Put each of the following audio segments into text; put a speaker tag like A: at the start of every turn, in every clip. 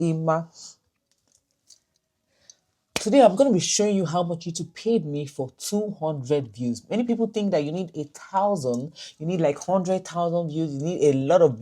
A: Ima. Today, I'm going to be showing you how much YouTube paid me for 200 views. Many people think that you need 1,000, you need like 100,000 views, you need a lot of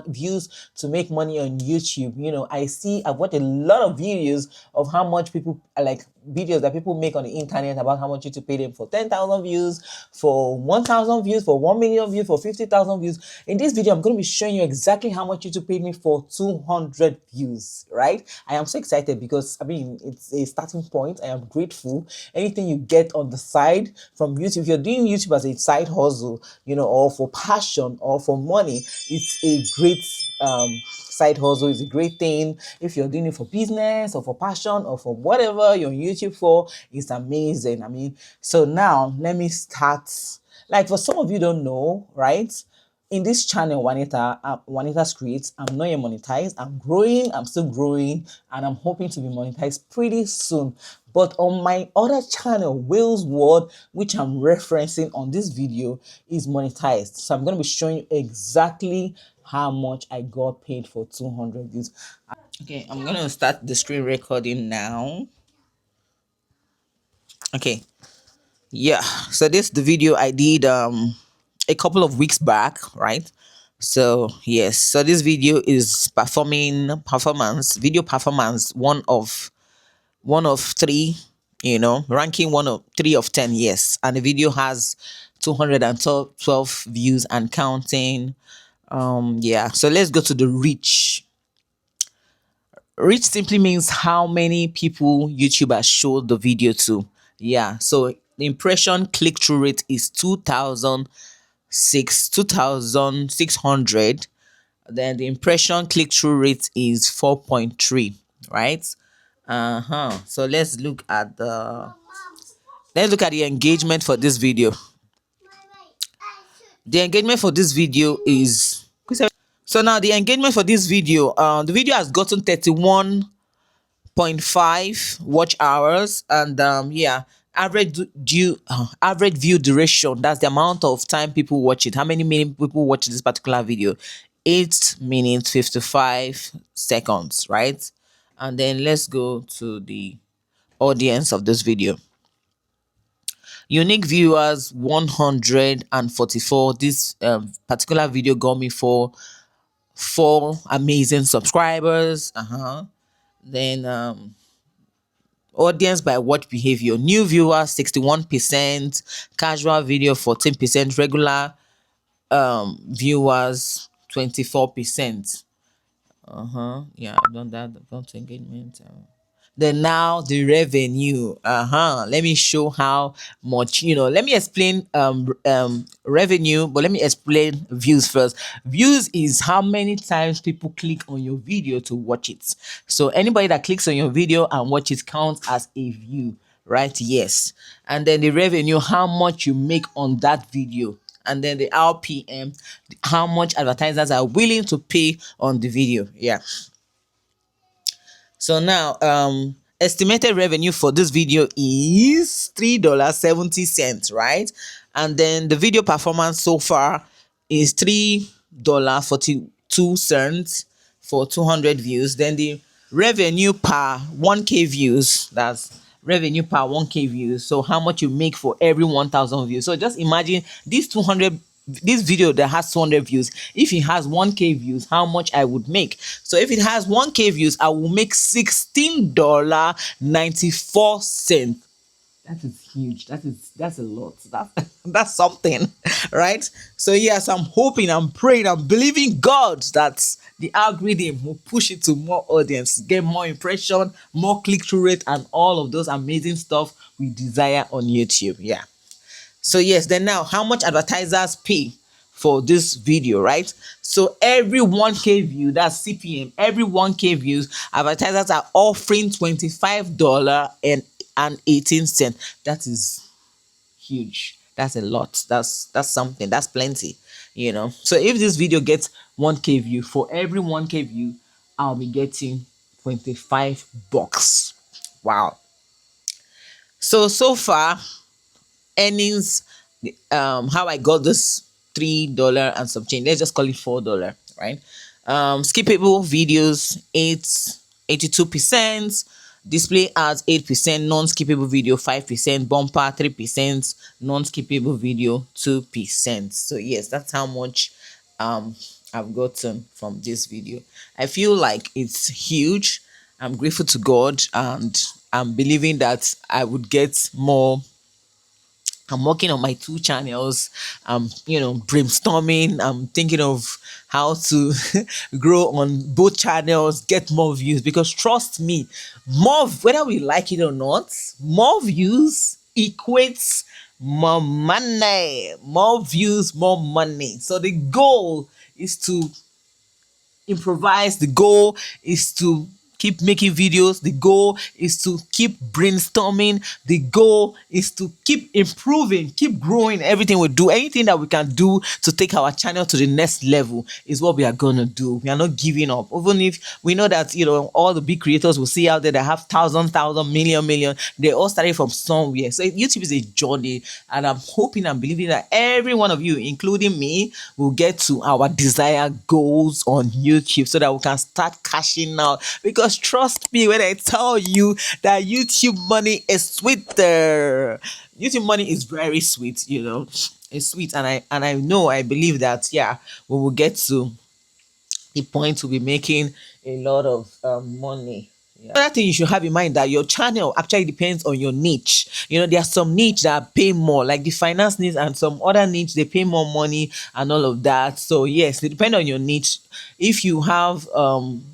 A: views to make money on YouTube. You know, I've watched a lot of videos of how much people like videos that people make on the internet about how much YouTube paid them for 10,000 views, for 1,000 views, for 1 million views, for 50,000 views. In this video, I'm going to be showing you exactly how much YouTube paid me for 200 views, right? I am so excited because, I mean, it's a starting point. I am grateful. Anything you get on the side from YouTube, if you're doing YouTube as a side hustle, you know, or for passion or for money, it's a great side hustle. Is a great thing. If you're doing it for business or for passion or for whatever you're on YouTube for, it's amazing. I mean, so now let me start. Like, for some of you don't know, right? In this channel, Juanita's Creates, I'm not yet monetized. I'm growing, I'm still growing, and I'm hoping to be monetized pretty soon. But on my other channel, Will's World, which I'm referencing on this video, is monetized. So I'm going to be showing you exactly how much I got paid for 200 views. Okay, I'm going to start the screen recording now. Okay, yeah, so this is the video I did a couple of weeks back, right? So yes, so this video is video performance, one of three, you know, ranking one of 3 of 10. Yes, and the video has 212 views and counting. Yeah, so let's go to the reach. Reach simply means how many people YouTube has showed the video to. Yeah, so the impression click-through rate is 2,600. Then the impression click-through rate is 4.3, right? So let's look at the engagement for this video. The engagement for this video is so now the engagement for this video, the video has gotten 31.5 watch hours, and yeah, average view duration, that's the amount of time people watch it. How many minutes people watch this particular video? 8 minutes 55 seconds, right? And then let's go to the audience of this video. Unique viewers 144. This particular video got me for 4 amazing subscribers. Then audience by watch behavior: new viewers 61%, casual video 14%, regular viewers 24%. Yeah, I've done that. I've gone to engagement. Then now the revenue. Let me show how much, you know, let me explain revenue, but let me explain views first. Views is how many times people click on your video to watch it. So anybody that clicks on your video and watch it counts as a view, right? Yes. And then the revenue, how much you make on that video. And then the RPM, how much advertisers are willing to pay on the video. Yeah. So now estimated revenue for this video is $3.70, right? And then the video performance so far is $3.42 for 200 views. Then the revenue per 1k views, that's revenue per 1k views, so how much you make for every 1,000 views. So just imagine this video that has 200 views, if it has 1k views, how much I would make. So if it has 1k views, I will make $16.94. That is huge. That's a lot. That's something, right? So yes, I'm hoping, I'm praying, I'm believing God that the algorithm will push it to more audience, get more impression, more click-through rate, and all of those amazing stuff we desire on YouTube. Yeah. So yes, then now how much advertisers pay for this video, right? So every 1k view, that's CPM, every 1k views, advertisers are offering $25.18. That is huge. That's a lot. That's something. That's plenty, you know. So if this video gets 1k view, for every 1k view, I'll be getting $25. Wow. So far, earnings, how I got this $3 and some change, let's just call it $4, right? Skippable videos, 82%, display ads 8%, non-skippable video 5%, bumper 3%, non-skippable video 2%. So yes, that's how much um I've gotten from this video. I feel like it's huge. I'm grateful to God, and I'm believing that I would get more. I'm working on my two channels. I'm, brainstorming. I'm thinking of how to grow on both channels, get more views. Because trust me, whether we like it or not, more views equates more money. More views, more money. So the goal is to improvise. The goal is to keep making videos. The goal is to keep brainstorming. The goal is to keep improving, keep growing. Everything we do, anything that we can do to take our channel to the next level is what we are going to do. We are not giving up. Even if we know that, all the big creators we see out there that have thousand, million, they all started from somewhere. So YouTube is a journey, and I'm hoping and believing that every one of you, including me, will get to our desired goals on YouTube so that we can start cashing out. Because trust me when I tell you that YouTube money is sweeter. YouTube money is very sweet, It's sweet, and I know, I believe that, yeah, we will get to the point to be making a lot of money. Yeah. Another thing you should have in mind that your channel actually depends on your niche. There are some niche that pay more, like the finance niche, and some other niche they pay more money and all of that. So yes, it depends on your niche. If you have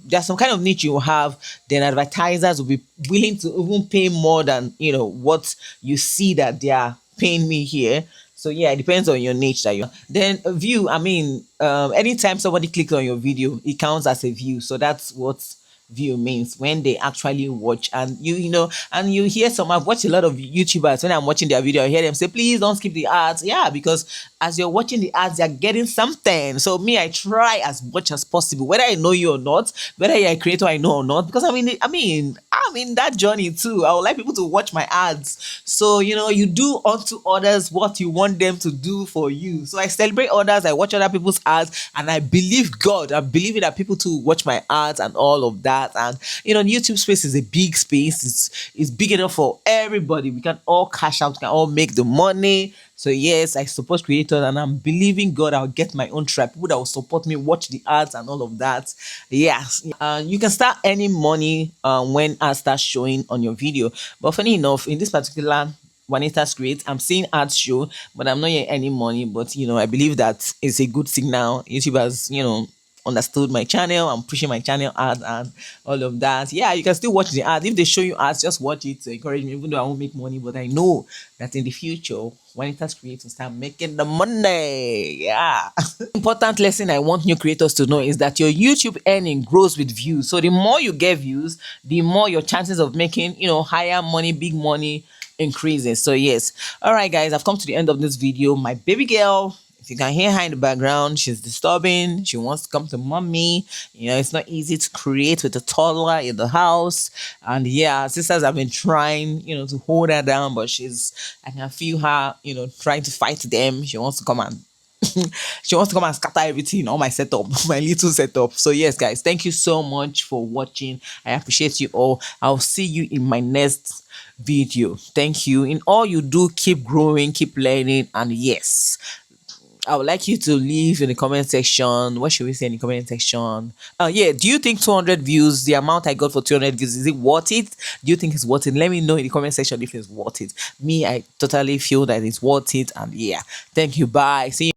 A: there's some kind of niche you have, then advertisers will be willing to even pay more than what you see that they are paying me here. So yeah, it depends on your niche that you. Then a view. I mean, anytime somebody clicks on your video, it counts as a view. So that's what view means, when they actually watch. And and you hear some. I've watched a lot of YouTubers. When I'm watching their video, I hear them say, "Please don't skip the ads." Yeah, because as you're watching the ads, you're getting something. So me, I try as much as possible, whether I know you or not, whether you're a creator I know or not, because I'm in that journey too. I would like people to watch my ads. So you do unto others what you want them to do for you. So I celebrate others, I watch other people's ads, and I believe God. I'm believing that people too watch my ads and all of that. And the YouTube space is a big space. It's big enough for everybody. We can all cash out, we can all make the money. So yes, I support creators, and I'm believing God I'll get my own tribe, people that will support me, watch the ads and all of that. Yes, you can start earning money when ads start showing on your video. But funny enough, in this particular Juanita's Create, I'm seeing ads show, but I'm not getting any money. But I believe that it's a good signal. YouTube has understood my channel. I'm pushing my channel ad and all of that. Yeah, you can still watch the ads. If they show you ads, just watch it to encourage me, even though I won't make money. But I know that in the future, when it has creators to start making the money. Yeah. Important lesson I want new creators to know is that your YouTube earning grows with views. So the more you get views, the more your chances of making, higher money, big money increases. So yes. All right, guys, I've come to the end of this video. My baby girl, if you can hear her in the background, she's disturbing. She wants to come to mommy. It's not easy to create with a toddler in the house. And yeah, sisters have been trying, to hold her down, but I can feel her, trying to fight them. She wants to come and she wants to come and scatter everything, all my setup, my little setup. So yes, guys, thank you so much for watching. I appreciate you all. I'll see you in my next video. Thank you. In all you do, keep growing, keep learning, and yes, I would like you to leave in the comment section. What should we say in the comment section? Yeah, do you think 200 views, the amount I got for 200 views, is it worth it? Do you think it's worth it? Let me know in the comment section if it's worth it. Me, I totally feel that it's worth it. And yeah, thank you. Bye. See you.